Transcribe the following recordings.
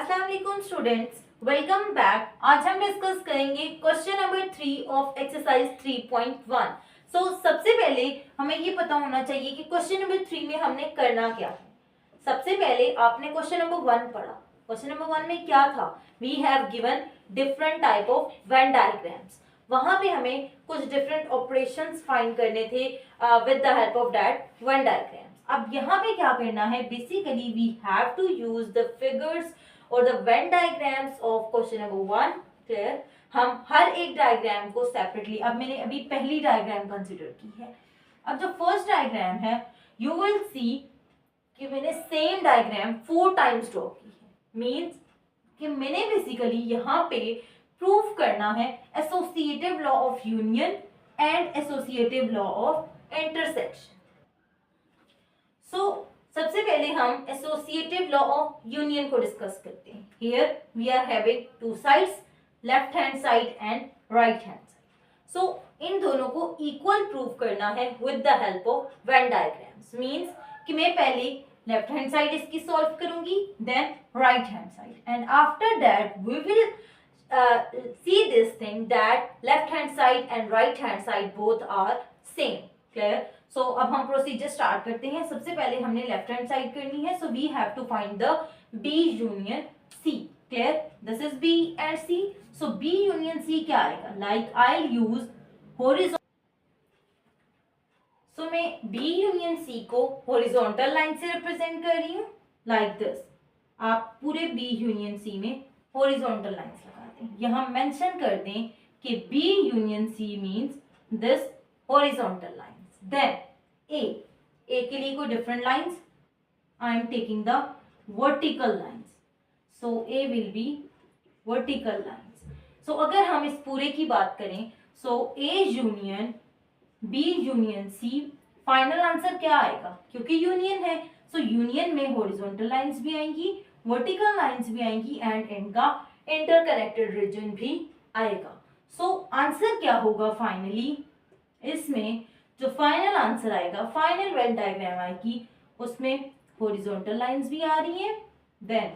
अस्सलाम वालेकुम students, welcome back. आज हम डिस्कस करेंगे क्वेश्चन नंबर 3 ऑफ एक्सरसाइज 3.1। सबसे पहले हमें ये पता होना चाहिए कि क्वेश्चन नंबर 3 में हमने करना क्या है। सबसे पहले आपने क्वेश्चन नंबर 1 पढ़ा। क्वेश्चन नंबर 1 में क्या था? We have given different type of Venn diagrams. वहां पे हमें कुछ डिफरेंट ऑपरेशंस फाइंड करने थे with the help of that Venn diagrams. अब यहाँ पे क्या करना है? Basically we have to use the figures और the Venn diagrams of question number 1। Clear? हम हर एक डायग्राम को सेपरेटली, अब मैंने अभी पहली डायग्राम कंसिडर की है। अब जो फर्स्ट डायग्राम है, यू विल सी कि मैंने सेम डायग्राम 4 टाइम्स ड्रॉ की है। मीन्स कि मैंने बेसिकली यहाँ पे प्रूफ करना है associative law of union and associative law of intersection. सबसे पहले हम एसोसिएटिव लॉ ऑफ यूनियन को डिस्कस करते हैं। Here we are having two sides, left hand side and right hand side. इन दोनों को इक्वल प्रूव करना है with the help of Venn diagrams. Means कि मैं पहले लेफ्ट हैंड साइड इसकी सॉल्व करूंगी, then right hand side, and after that we will see this thing that left hand side and right hand side both are same. Clear? अब हम procedure start करते हैं। सबसे पहले हमने लेफ्ट हैंड साइड करनी है, so we have to find the B union C. Clear? This is B and C. So B union C क्या आएगा? Like I use horizontal. So मैं B यूनियन C को हॉरिजॉन्टल लाइन से represent कर रही हूँ, लाइक दिस। आप पूरे B यूनियन C में हॉरिजॉन्टल लाइंस लगा दें। यहाँ मेंशन कर दें कि B union C means this horizontal lines. Then A के लिए कोई different lines, I am taking the vertical lines, so A will be vertical lines. So अगर हम इस पूरे की बात करें, so A union B union C, final answer क्या आएगा? क्योंकि यूनियन है, सो यूनियन में हॉरिजॉन्टल लाइंस भी आएंगी, वर्टिकल लाइंस भी आएंगी एंड इनका इंटरकनेक्टेड रीजन भी आएगा। सो आंसर क्या होगा फाइनली? इसमें जो फाइनल आंसर आएगा, फाइनल वेन डायग्राम आएगी, उसमें हॉरिजॉन्टल लाइंस भी आ रही हैं, देन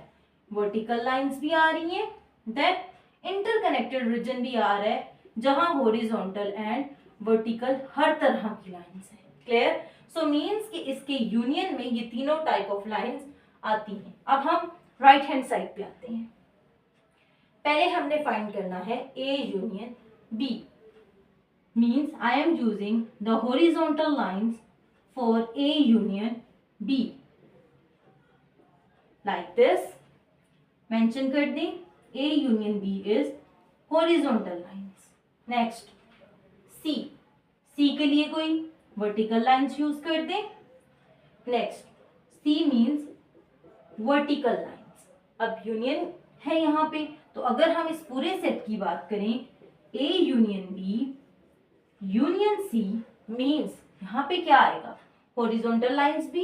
वर्टिकल लाइंस भी आ रही हैं, देन इंटरकनेक्टेड रीजन भी आ रहा है, जहां हॉरिजॉन्टल एंड वर्टिकल हर तरह की लाइंस है। क्लियर? सो मींस कि इसके यूनियन में ये तीनों टाइप ऑफ लाइंस आती हैं। अब हम राइट हैंड साइड पे आते हैं। पहले हमने फाइंड करना है A union B। Means I am using the horizontal lines for A union B, like this. Mention कर दें A union B is horizontal lines. Next C के लिए कोई वर्टिकल लाइंस यूज कर दें। Next C means vertical lines. अब union है यहाँ पे, तो अगर हम इस पूरे सेट की बात करें, A union B union C means यहाँ पे क्या आएगा? हॉरिजॉन्टल लाइंस भी,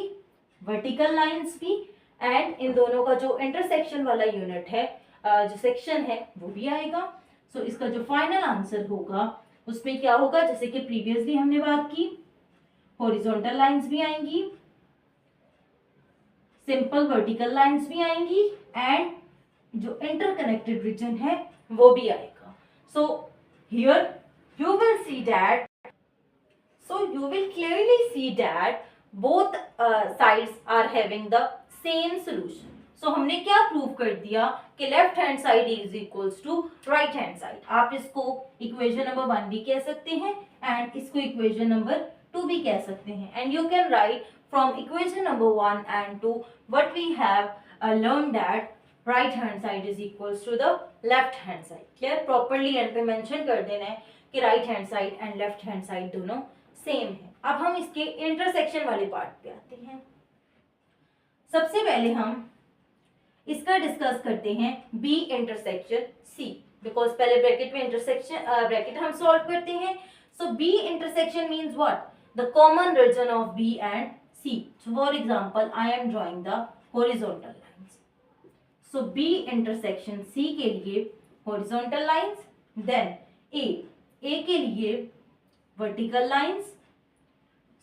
वर्टिकल लाइंस भी, एंड इन दोनों का जो इंटरसेक्शन वाला यूनिट है, जो सेक्शन है, वो भी आएगा। सो इसका जो फाइनल आंसर होगा उसमें क्या होगा? जैसे कि प्रीवियसली हमने बात की, हॉरिजॉन्टल लाइंस भी आएंगी, सिंपल वर्टिकल लाइंस भी आएंगी, एंड जो इंटरकनेक्टेड रीजन है वो भी आएगा। So here you will see that, so you will clearly see that both sides are having the same solution. So हमने क्या प्रूव कर दिया कि left hand side is equals to right hand side. आप इसको इक्वेशन नंबर 1 भी कह सकते हैं एंड इसको इक्वेशन नंबर 2 भी कह सकते हैं, and you can write from equation number 1 and 2 what we have learned that right hand side is equals to the left hand side. Clear? Properly and पे मेंशन कर देना है कि right hand side and left hand side दोनों same है। अब हम इसके इंटरसेक्शन वाले पार्ट पे आते हैं। सबसे पहले हम इसका डिस्कस करते हैं B इंटरसेक्शन C, बिकॉज पहले ब्रैकेट में ब्रैकेट हम सॉल्व करते हैं। So B intersection means what? The common region of B and C. So for example I am drawing the horizontal lines. So B intersection C के लिए horizontal lines, then A के लिए vertical lines,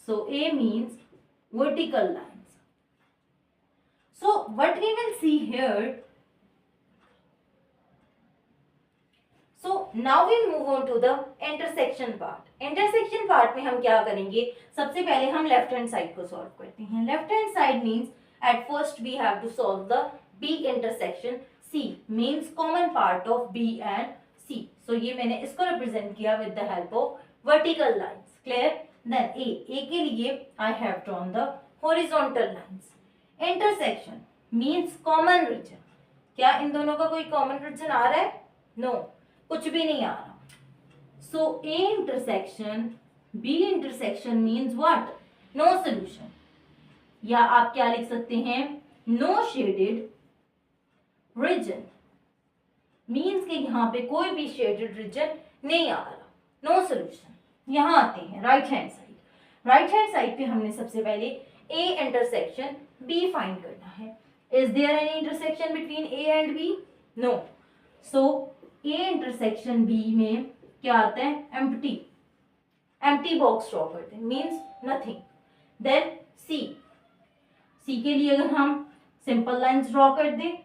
so A means vertical lines. So what we will see here, now we move on to the intersection part. Intersection part में हम क्या करेंगे, सबसे पहले हम लेफ्ट हैंड साइड को सॉल्व करते हैं। Left hand side means at first we have to solve the B intersection C, means common part of B and C. So ये मैंने इसको रिप्रेजेंट किया with the help of vertical lines. Clear? Then A के लिए I have drawn the horizontal lines. Intersection means common region. क्या इन दोनों का कोई कॉमन रीजन आ रहा है? नो, कुछ भी नहीं आ रहा। So A intersection B intersection means what? No solution, या आप क्या लिख सकते हैं, नो शेडेड रीजन। मीन्स कि यहां पे कोई भी शेडेड रीजन नहीं आ रहा, नो सोल्यूशन। यहां आते हैं right hand side. Right hand side पे हमने सबसे पहले ए इंटरसेक्शन बी फाइंड करना है। Is there any intersection between A and B? No. So A intersection B में क्या आता है? एम्प्टी बॉक्स ड्रॉ करते हैं, मीन्स नथिंग। देन सी के लिए अगर हम सिंपल लाइंस ड्रॉ कर दें,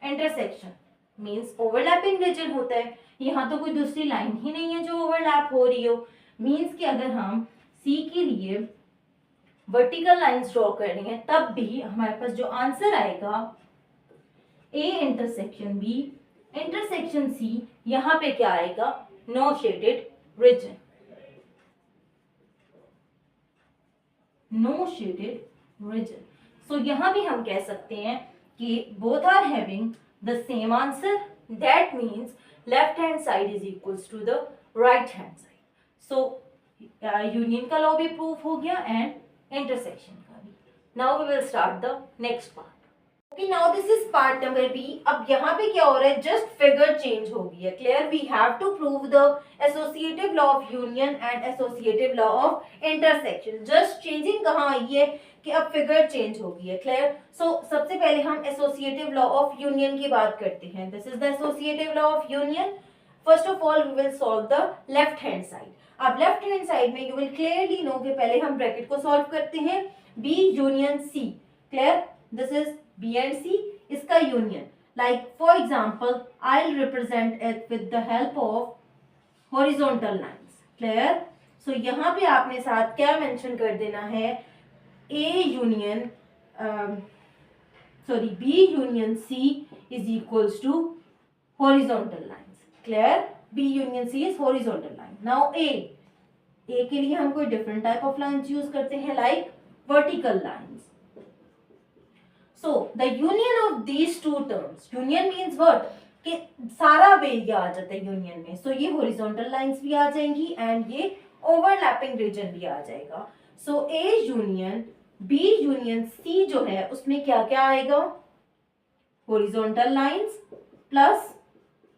इंटरसेक्शन मीन्स ओवरलैपिंग रीजन होता है। यहाँ तो कोई दूसरी लाइन ही नहीं है जो ओवरलैप हो रही हो, मीन्स कि अगर हम सी के लिए वर्टिकल लाइंस ड्रॉ कर रहे हैं तब भी हमारे पास जो आंसर आएगा A intersection B intersection C, यहाँ पे क्या आएगा? No shaded region. No shaded region. So यहाँ भी हम कह सकते हैं कि both are having the same answer, that means left hand side is equals to the right hand side. So union का लॉ भी प्रूव हो गया एंड इंटरसेक्शन का भी। Now we will start the next part. Okay, now this is part number B. अब यहाँ पे क्या हो रहा है? जस्ट फिगर चेंज हो गई है। Clear? We have to prove the associative law of union and associative law of intersection. Just changing कहाँ आई है कि अब फिगर चेंज हो गई है। क्लियर? सो सबसे पहले हम एसोसिएटिव लॉ ऑफ यूनियन की बात करते हैं। This is the associative law of union. First of all we will solve the left hand side. अब लेफ्ट हैंड साइड में यू विल क्लियरली नो कि पहले हम ब्रैकेट को सॉल्व करते हैं, B union C. Clear? This is B and C, इसका union. Like for example I will represent it with the help of horizontal lines. Clear? So यहाँ पे आपने साथ क्या मेंशन कर देना है? A union B union C is equals to horizontal lines. Clear? B union C is horizontal line. Now A के लिए हम कोई different type of lines use करते हैं, like vertical lines. So the union of these two terms, union means what? कि सारा वे ये आ जाता है यूनियन में। सो ये हॉरिजॉन्टल लाइंस भी आ जाएंगी एंड ये ओवरलैपिंग रीजन भी आ जाएगा। So A union B union C जो है उसमें क्या क्या आएगा? Horizontal lines plus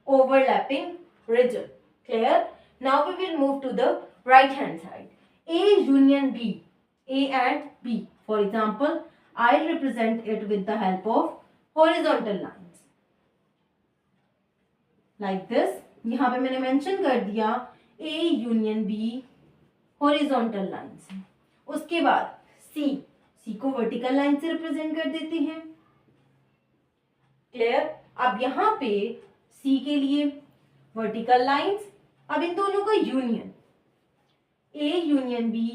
overlapping region. Clear? Now we will move to the right hand side. A union B, A and B, for example I'll represent it with the help of horizontal lines like this। यहाँ पे मैंने mention कर दिया A union B horizontal lines। उसके बाद C को vertical line से represent कर देते हैं। क्लियर? अब यहाँ पे C के लिए वर्टिकल लाइंस, अब इन दोनों का union A union B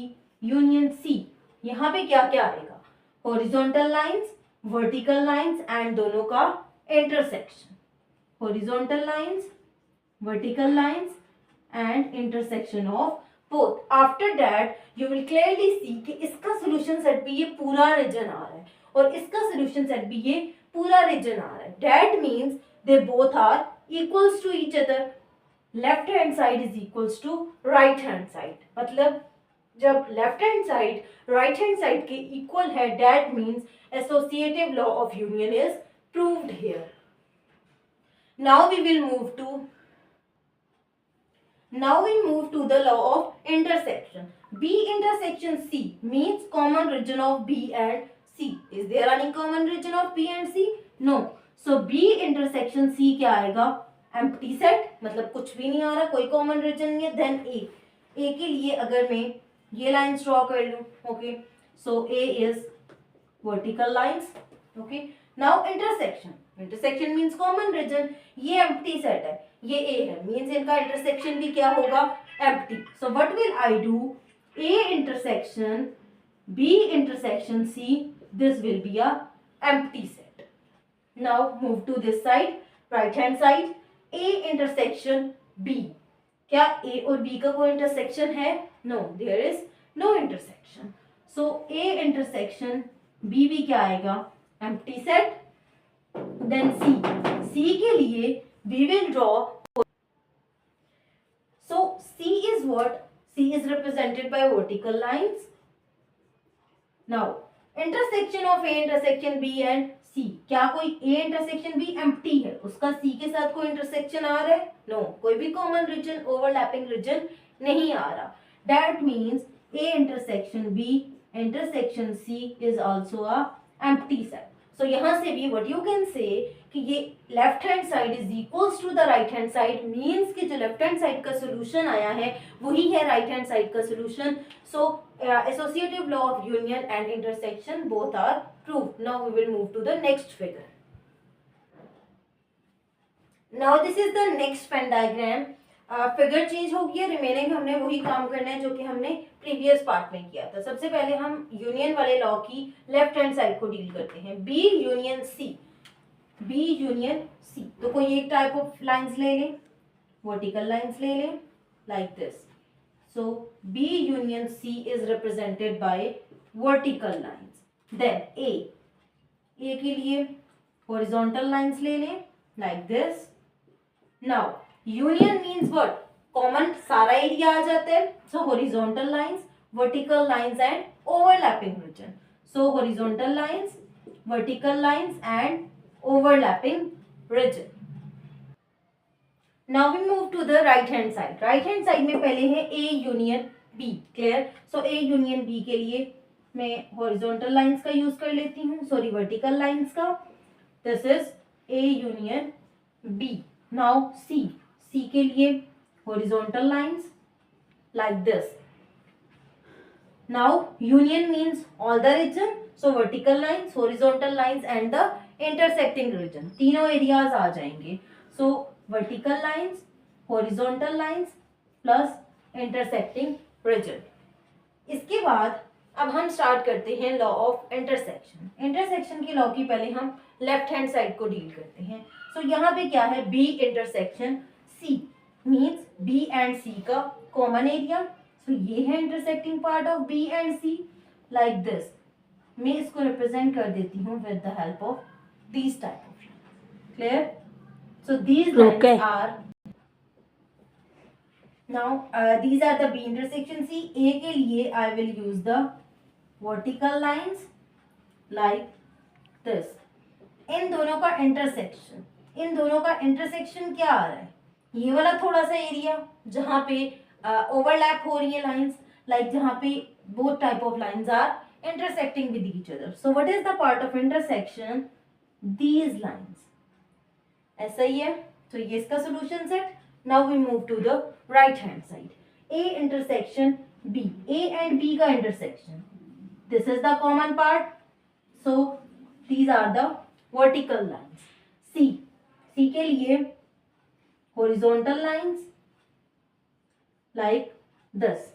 union C, यहाँ पे क्या क्या आएगा? Horizontal lines, vertical lines and दोनों का intersection. Horizontal lines, vertical lines and intersection of both. After that you will clearly see कि इसका सोल्यूशन सेट भी ये पूरा रीजन आ रहा है और इसका सोल्यूशन सेट भी ये पूरा रीजन आ रहा है। That means they both are equals to each other. Left hand side is equals to right hand side. मतलब जब left hand side right hand side के इक्वल है, that means associative law of union is proved here. Now we will move to the law of intersection. B intersection C means common region of B and C. Is there any common region of B and C? No. So B intersection सी क्या आएगा? Empty set, मतलब कुछ भी नहीं आ रहा, कोई common region नहीं है। देन ए के लिए अगर मैं ये लाइंस ड्रॉ कर लूं, okay, so A is vertical lines. Okay, now intersection intersection means common region. ये एम्प्टी सेट है, ये ए है, मीन्स इनका इंटरसेक्शन भी क्या होगा, empty. So what will I do, A intersection B intersection C, this will be a empty set. Now move to this side, right hand side, A intersection B. क्या A और B का कोई intersection है, no, there is no intersection. So A intersection B भी क्या आएगा, empty set. Then C, C के लिए we will draw, so C is what, C is represented by vertical lines. Now intersection of A intersection B and C, क्या कोई A intersection B empty है, उसका C के साथ कोई intersection आ रहा है, no, कोई भी common region overlapping region नहीं आ रहा। That means A intersection B intersection C is also a empty set. So यहाँ से भी what you can say कि ये left hand side is equals to the right hand side, means कि जो लेफ्ट हैंड साइड का solution आया है वही है राइट हैंड साइड का solution. So associative law of union and intersection both are proved. Now we will move to the next figure. Now this is the next Venn diagram. Figure change हो गया, remaining हमने वही काम करना है जो कि हमने प्रीवियस पार्ट में किया था। सबसे पहले हम यूनियन वाले लॉ की लेफ्ट हैंड साइड को डील करते हैं। B union C, B union C, तो कोई एक टाइप ऑफ लाइंस ले लें, वर्टिकल लाइंस ले लें like this. So B union C is represented by vertical lines. Then A के लिए हॉरिजॉन्टल लाइंस ले लें like this. Now union means what, common सारा एरिया आ जाता है। So horizontal lines, vertical lines and overlapping region. So horizontal lines, vertical lines and overlapping region. Now we move to the right hand side. Right hand side में पहले है A union B, clear? So A union B के लिए मैं horizontal lines का use कर लेती हूँ, सॉरी vertical lines का। This is A union B. Now C के लिए horizontal lines like this. Now union means all the region, so vertical lines, horizontal lines and the intersecting region, तीनों areas आ जाएंगे। So vertical lines, horizontal lines plus intersecting region. इसके बाद अब हम start करते हैं लॉ ऑफ इंटरसेक्शन। इंटरसेक्शन की लॉ की पहले हम लेफ्ट हैंड साइड को डील करते हैं। सो यहाँ पे क्या है, B intersection C, means B and C का कॉमन एरिया। सो ये है intersecting part of B and C like this. मैं इसको रिप्रेजेंट कर देती हूँ with the help of these type of lines. Clear? So these lines are now these are the B intersection C. A के लिए I will use the vertical lines like this. इन दोनों का intersection, इन दोनों का intersection क्या आ रहा है, ये वाला थोड़ा सा एरिया जहाँ पे overlap हो रही है lines, like जहाँ पे both type of lines are intersecting with each other. So what is the part of intersection? These lines. ऐसा ही है, तो ये इसका solution set. Now we move to the right hand side. A intersection B, A and B का intersection. This is the common part. So these are the vertical lines. C के लिए horizontal lines like this.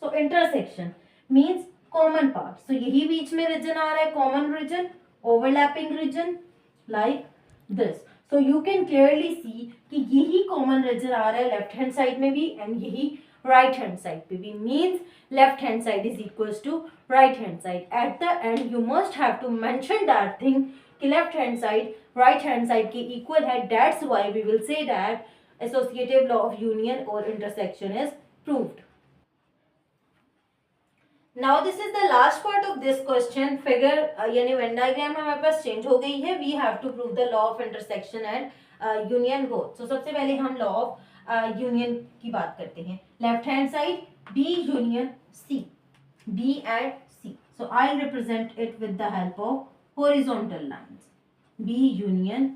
So intersection means common part. So यही बीच में region आ रहा है, common region, overlapping region like this. So you can clearly see कि यही common region आ रहा है left hand side में भी and यही right hand side पे भी, means left hand side is equals to right hand side. At the end you must have to mention that thing कि left hand side right hand side के equal है. That's why we will say that associative law of union or intersection is proved. Now this is the last part of this question. Figure यानी Venn diagram हमारे पास change हो गई है. We have to prove the law of intersection and union both. So सबसे पहले हम law of union की बात करते हैं. Left hand side B union C, B and C. So I'll represent it with the help of horizontal lines. B union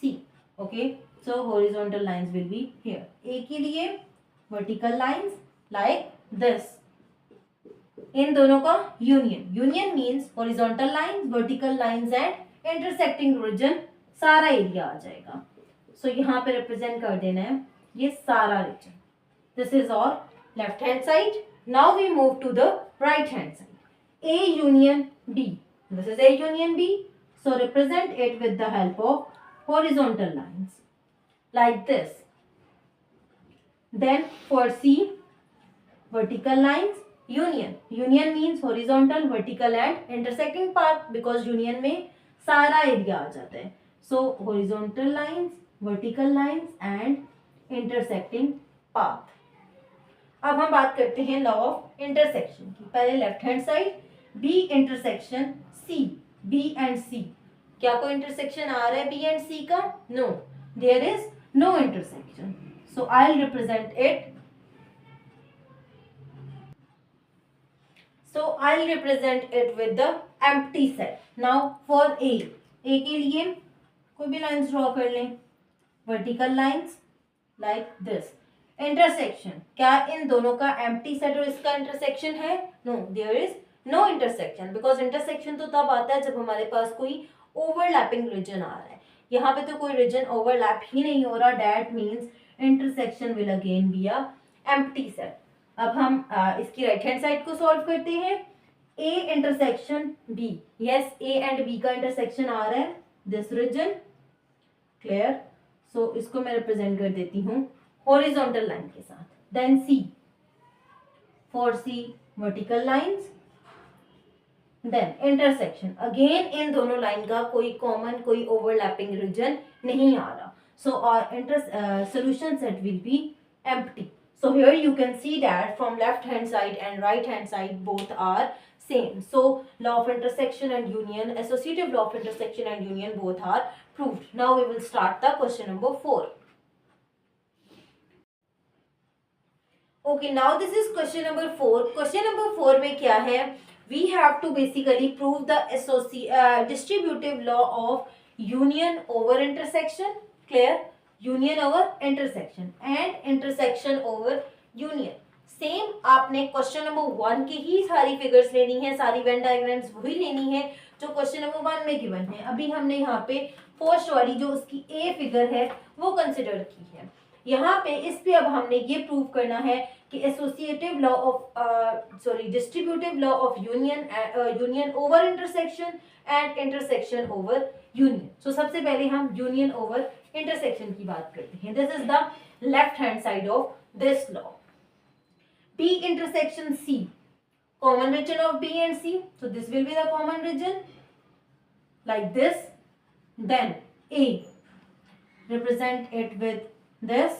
C. Okay. So horizontal lines will be here. A के लिए vertical lines like this. इन दोनों का union. Union means horizontal lines, vertical lines and intersecting region सारा area आ जाएगा। So यहाँ पे रिप्रेजेंट कर देना है ये सारा रीजन। This is our left hand side. Now we move to the right hand side. A union B. This is A union B. So represent it with the help of horizontal lines like this. Then for C, vertical lines. Union. Union means horizontal, vertical and intersecting path because union में सारा area आ जाता है. So horizontal lines, vertical lines and intersecting path. अब हम बात करते हैं लॉ ऑफ इंटरसेक्शन की. पहले left hand side B intersection C, B and C. क्या कोई इंटरसेक्शन आ रहा है B एंड C का? No, there is no intersection. So I will represent it. So I'll represent it with the empty set. Now for A के लिए कोई भी लाइंस ड्रॉ कर लें. Vertical lines like this. Intersection, क्या इन दोनों का एम्प्टी सेट और इसका इंटरसेक्शन है? No, there is no intersection because intersection तो तब आता है जब हमारे पास कोई ओवरलैपिंग रीजन आ रहा है. यहाँ पे तो कोई रीजन ओवरलैप ही नहीं हो रहा. That means intersection will again be a empty set. अब हम इसकी राइट हैंड साइड को सॉल्व करते हैं. A intersection B. Yes, A and B का इंटरसेक्शन आ रहा है दिस रीजन. क्लियर? सो इसको मैं रिप्रेजेंट कर देती हूँ हॉरिजॉन्टल लाइन के साथ. Then C, for C vertical lines. Then intersection, again इन दोनों लाइन का कोई कॉमन, कोई ओवरलैपिंग रीजन नहीं आ रहा. सो our solution set will be empty. So here you can see that from left hand side and right hand side both are same. So law of intersection and union, associative law of intersection and union both are proved. Now we will start the question number 4. Okay, now this is question number 4. Question number 4 में क्या है? We have to basically prove the distributive law of union over intersection. Clear? Union over intersection and intersection over union. Same आपने question number 1 की ही सारी figures लेनी है, सारी Venn diagrams वही लेनी है जो क्वेश्चन नंबर 1 में गिवन है. अभी हमने यहाँ पे फर्स्ट वाली जो उसकी ए फिगर है वो कंसिडर की है. यहाँ पे इस पे अब हमने ये प्रूव करना है कि associative law of distributive law of union over intersection and intersection over union. So सबसे पहले हम यूनियन ओवर इंटरसेक्शन की बात करते हैं. This is the left hand side of this law. B intersection C, common region of B and C, so this will be the common region like this. Then A, represent it with this.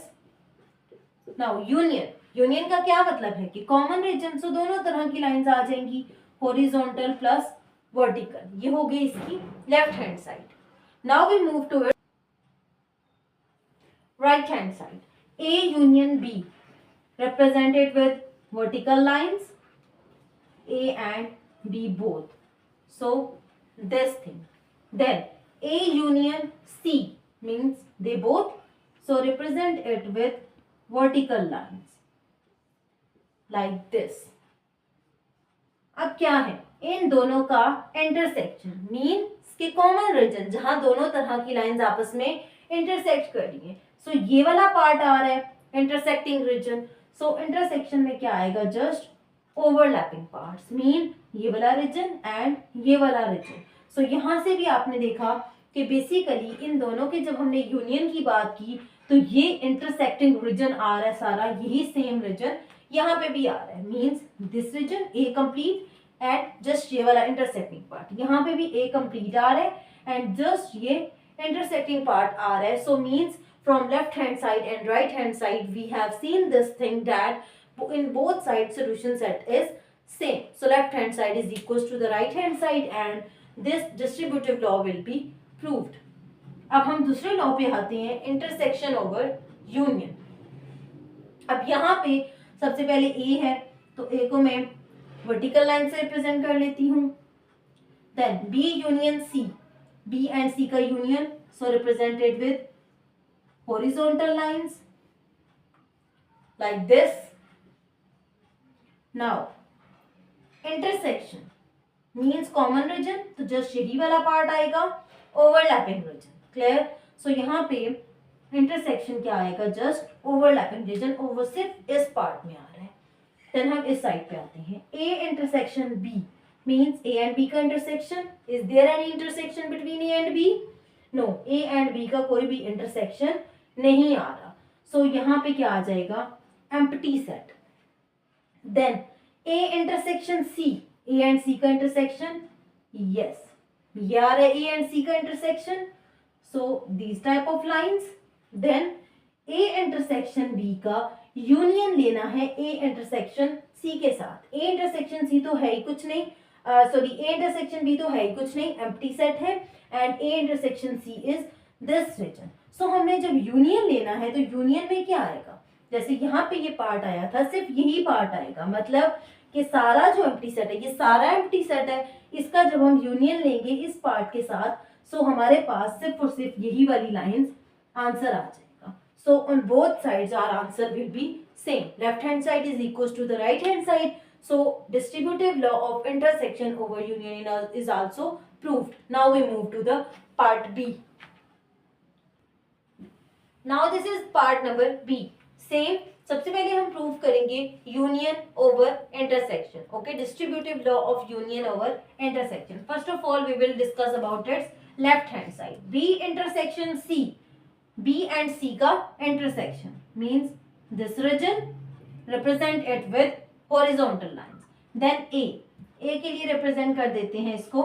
Now union का क्या मतलब है कि common region, so दोनों तरह की lines आ जाएंगी, horizontal plus vertical. ये हो गई इसकी left hand side. Now we move to it right hand side. A union B, represented with vertical lines A and B both. So this thing. Then A union C means they both. So represent it with vertical lines like this. अब क्या है? इन दोनों का intersection mean के common reason जहां दोनों तरह की लाइंस आपस में इंटरसेक्ट कर रही हैं. सो ये वाला पार्ट आ रहा है इंटरसेक्टिंग रीजन. सो इंटरसेक्शन में क्या आएगा? जस्ट ओवरलैपिंग पार्ट्स मीन ये वाला रीजन एंड ये वाला रीजन. सो यहाँ से भी आपने देखा कि बेसिकली इन दोनों के जब हमने यूनियन की बात की तो ये इंटरसेक्टिंग रीजन आ रहा है सारा, यही सेम रीजन यहाँ पे भी आ रहा है. Means this region A complete and just ये वाला इंटरसेक्टिंग पार्ट यहाँ पे भी ए कंप्लीट आ रहा है एंड जस्ट ये इंटरसेक्टिंग पार्ट आ रहा है. So means from left hand side and right hand side we have seen this thing that in both sides solution set is same. So left hand side is equals to the right hand side and this distributive law will be proved. अब हम दूसरे law पे आते हैं, intersection over union. अब यहाँ पे सबसे पहले ए है तो ए को मैं वर्टिकल लाइन से रिप्रेजेंट कर लेती हूँ. Then B union C, B and C का union, so represented with horizontal lines like this. Now intersection means common region, तो just यही वाला पार्ट आएगा ओवरलैपिंग रीजन. क्लियर? सो यहाँ पे इंटरसेक्शन क्या आएगा, जस्ट ओवरलैपिंग रीजन, ओवर सिर्फ इस पार्ट में आ रहा है। देन हम इस साइड पे आते हैं, A intersection B means A and B का intersection. Is there any intersection between A and B? No, A and B का कोई भी इंटरसेक्शन नहीं आ रहा। सो यहाँ पे क्या आ जाएगा, empty set. Then A intersection C, A and C का इंटरसेक्शन, यस ये आ रहा है ए एंड सी का intersection, so these type of lines. Then A intersection B का यूनियन लेना है ए इंटरसेक्शन सी के साथ। ए इंटरसेक्शन सी तो है ही कुछ नहीं, सॉरी ए इंटरसेक्शन बी तो है ही कुछ नहीं, एम्प्टी सेट है, and A intersection C is this region. So हमने जब यूनियन लेना है तो यूनियन में क्या आएगा, जैसे यहाँ पे ये पार्ट आया था, सिर्फ यही पार्ट आएगा, मतलब कि सारा जो एम्प्टी सेट है, ये सारा एम्प्टी सेट है, इसका जब हम यूनियन लेंगे इस पार्ट के साथ, सो हमारे पास सिर्फ और सिर्फ यही वाली लाइंस आंसर आ जाएगा। So on both sides our answer will be same, left hand side is equal to the right hand side, so distributive law of intersection over union is also proved. Now we move to the part B. Now this is part number B. Same, सबसे पहले हम prove करेंगे union over intersection. Okay, distributive law of union over intersection. First of all we will discuss about its left hand side. B intersection C, B and C का intersection means this region, represent it with horizontal lines. Then A के लिए represent कर देते हैं इसको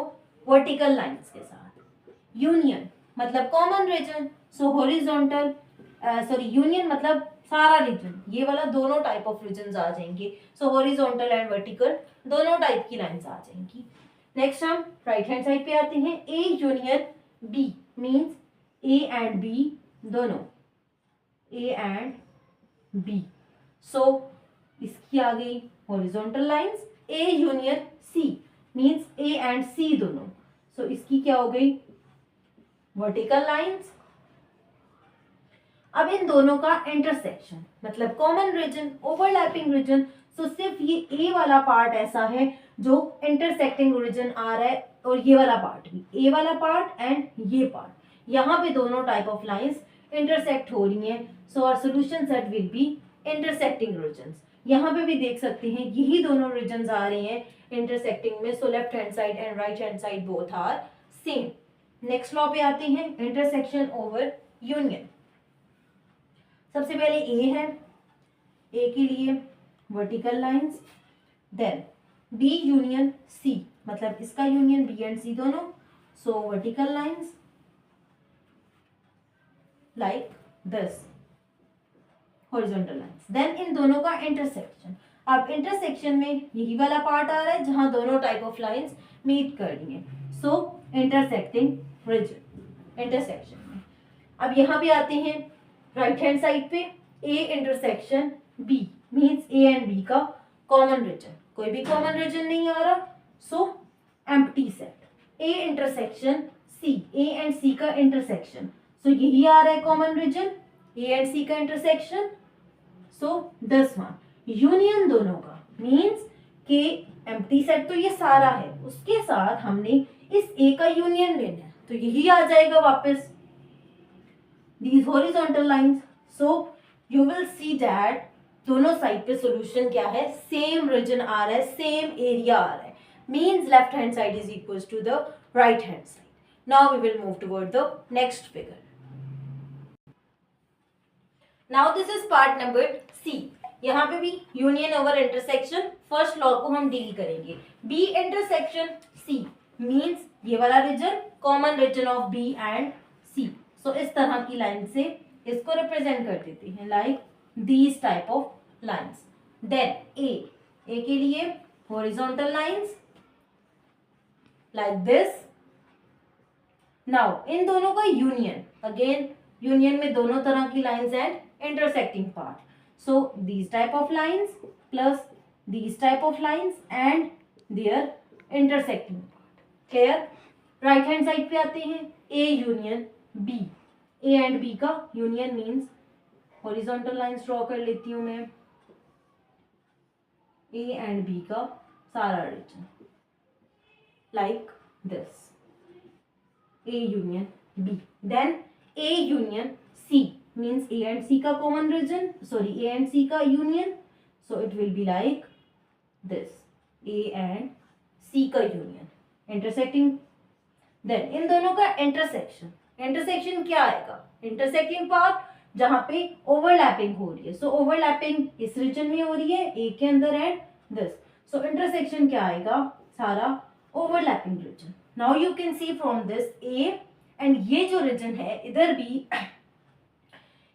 vertical lines के साथ. Union मतलब common region, so horizontal union मतलब सारा रीजन, ये वाला दोनों टाइप ऑफ रीजन आ जाएंगे. सो हॉरिजॉन्टल एंड वर्टिकल दोनों टाइप की लाइंस आ जाएंगी. नेक्स्ट हम राइट हैंड साइड पे आते हैं. A union B means A and B दोनों, ए एंड बी. सो इसकी आ गई horizontal lines. A union C means A and C दोनों, सो इसकी क्या हो गई वर्टिकल लाइंस. अब इन दोनों का इंटरसेक्शन मतलब कॉमन रीजन, ओवरलैपिंग रीजन. सो सिर्फ ये ए वाला पार्ट ऐसा है जो इंटरसेक्टिंग रीजन आ रहा है, और ये वाला पार्ट भी, ए वाला पार्ट एंड ये पार्ट, यहाँ पे दोनों टाइप ऑफ लाइंस इंटरसेक्ट हो रही हैं. So our solution set will be intersecting regions. यहाँ पे भी देख सकते हैं यही दोनों रीजन्स आ रहे हैं इंटरसेक्टिंग में. So left hand side and right hand side both are same. Next law पे आते हैं, इंटरसेक्शन ओवर यूनियन. सबसे पहले ए है, ए के लिए vertical lines. Then B union C मतलब इसका यूनियन बी एंड सी दोनों, so vertical lines like this, horizontal lines. Then इन दोनों का इंटरसेक्शन. अब इंटरसेक्शन में यही वाला पार्ट आ रहा है जहां दोनों टाइप ऑफ लाइंस मीट कर रही हैं. सो इंटरसेक्टिंग रीजन इंटरसेक्शन में. अब यहाँ पे आते हैं राइट हैंड साइड पे. A intersection B means A and B का कॉमन रीजन, कोई भी कॉमन रीजन नहीं आ रहा, so empty set. A intersection C, A and C का इंटरसेक्शन, सो यही आ रहा है common region, A and C का intersection. So this one union दोनों का मीन्स के एम्प्टी सेट तो ये सारा है, उसके साथ हमने इस ए का यूनियन लेना है, तो यही आ जाएगा वापस these horizontal lines. So you will see that दोनों साइड पे सॉल्यूशन क्या है, सेम रीजन आ रहा है, सेम एरिया आ रहा है, means left hand side is equal to the right hand side. Now we will move toward the next figure. Now this is part number C. यहाँ पे भी union over intersection first law को हम deal करेंगे. B intersection सी means ये वाला region, common region of B and C. So इस तरह की लाइन से इसको रिप्रेजेंट कर देते हैं, like these type of lines. Then A के लिए horizontal lines like this. Now इन दोनों का यूनियन, अगेन यूनियन में दोनों तरह की lines and intersecting part. So these type of lines plus these type of lines and their intersecting part. Clear? Right hand side पे आते हैं. A union B, A and B का union means horizontal lines draw कर लेती हूं मैं. ए and B का सारा region like this, A union B. Then A union C means A and C ka common region, sorry, A and C ka union. So it will be like this, A and C का union, intersecting. Then इन दोनों का intersection, intersection क्या आएगा? Intersecting part जहाँ पे overlapping हो रही है. So overlapping इस region में हो रही है, A के अंदर and this. So intersection क्या आएगा? सारा overlapping region. Now you can see from this A and ये जो region है इधर भी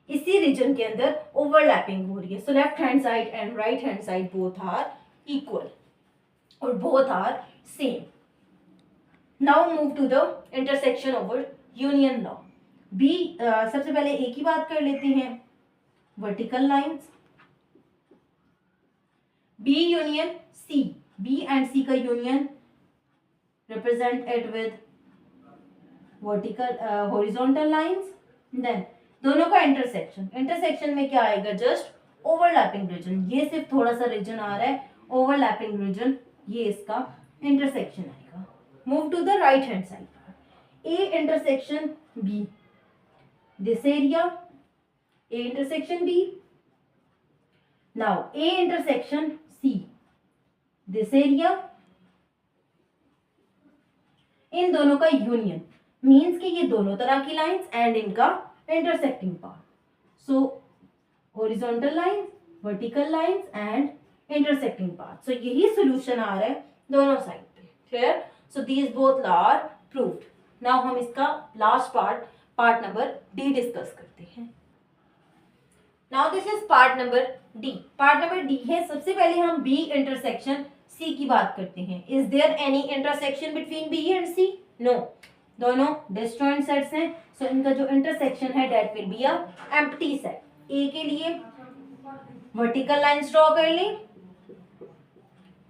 इसी region के अंदर overlapping हो रही है. So left hand side and right hand side both are equal or both are same. Now move to the intersection over union law. B सबसे पहले A की बात कर लेते हैं. Vertical lines. B union C. B and C का union represent it with vertical horizontal lines. Then दोनों का intersection. Intersection में क्या आएगा? Just overlapping region. ये सिर्फ थोड़ा सा region आ रहा है. Overlapping region ये इसका intersection आएगा. Move to the right hand side. A intersection B. This area A intersection B. Now A intersection C. This area. इन दोनों का union means कि ये दोनों तरह की lines and इनका intersecting part. So horizontal lines, vertical lines and intersecting part. So यही solution आ रहा है दोनों side पे. Clear? So these both law are proved. Now हम इसका last part number D discuss करते हैं. Now this is part number D. Part number D है, सबसे पहले हम B intersection C की बात करते हैं. Is there any intersection between B and C? No. दोनों disjoint sets हैं. So इनका जो intersection है that will be a empty set. A के लिए vertical lines draw कर लें.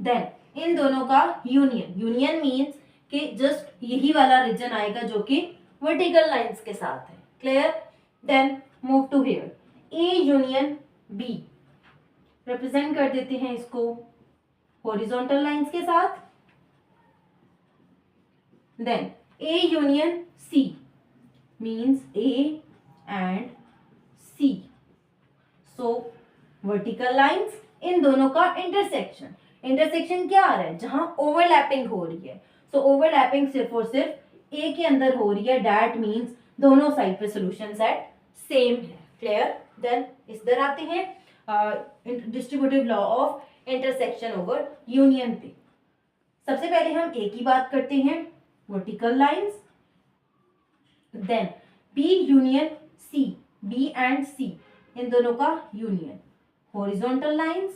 Then इन दोनों का union. Union means कि just यही वाला region आएगा जो कि vertical lines के साथ है. Clear? Then move to here. A union B. Represent कर देते हैं इसको horizontal lines के साथ. Then A union C means A and C. So vertical lines इन दोनों का intersection. Intersection क्या आ रहा है? जहां overlapping हो रही है. So overlapping सिर्फ और सिर्फ A के अंदर हो रही है. That means दोनों साइड पे solution set same है. Clear? Then इस तरह आते हैं distributive law of intersection over union पे. सबसे पहले हम A की बात करते हैं. Vertical lines. Then B union C. B and C इन दोनों का union. Horizontal lines.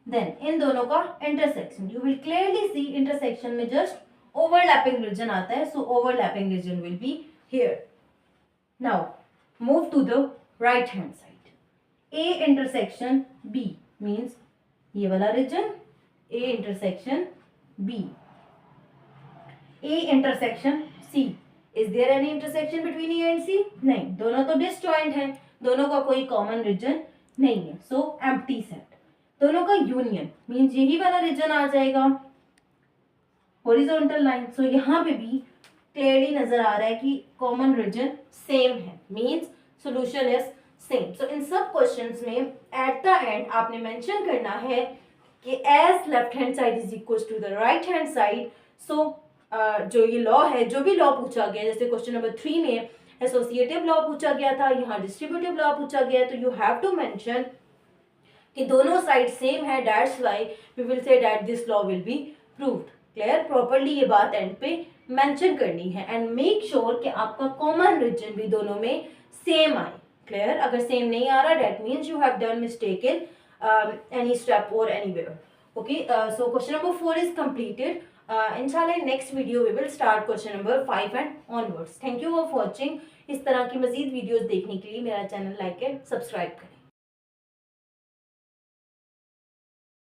Then इन दोनों का intersection. You will clearly see intersection में just overlapping region आता है. So overlapping region will be here. Now move to the right hand side. A intersection B means ये वाला region. A intersection B. A intersection C. Is there any intersection between A and C? नहीं, दोनों तो disjoint हैं, दोनों का कोई common region नहीं है. So empty set. दोनों का union means यही वाला region आ जाएगा. Horizontal line. So यहाँ पे भी clearly नजर आ रहा है कि common region same है. Means solution is same. So इन सब questions में at the end आपने mention करना है कि as left hand side is equals to the right hand side. So जो ये लॉ है, जो भी लॉ पूछा गया, जैसे क्वेश्चन नंबर 3 में एसोसिएटिव लॉ पूछा गया था, यहाँ डिस्ट्रीब्यूटिव लॉ पूछा गया, तो यू हैव टू मेंशन कि दोनों साइड सेम है. That's why we will say that this law will be proved. Clear? Properly ये बात एंड पे मेंशन करनी है एंड मेक श्योर कि आपका कॉमन रीजन भी दोनों में सेम आए. क्लियर? अगर सेम नहीं आ रहा that means you have done mistake in any step और anywhere. Okay, so question number 4 is completed. Inshallah in next video we will start question number 5 and onwards. Thank you for watching. इस तरह की मज़ीद videos देखने के लिए मेरा channel like and subscribe करें.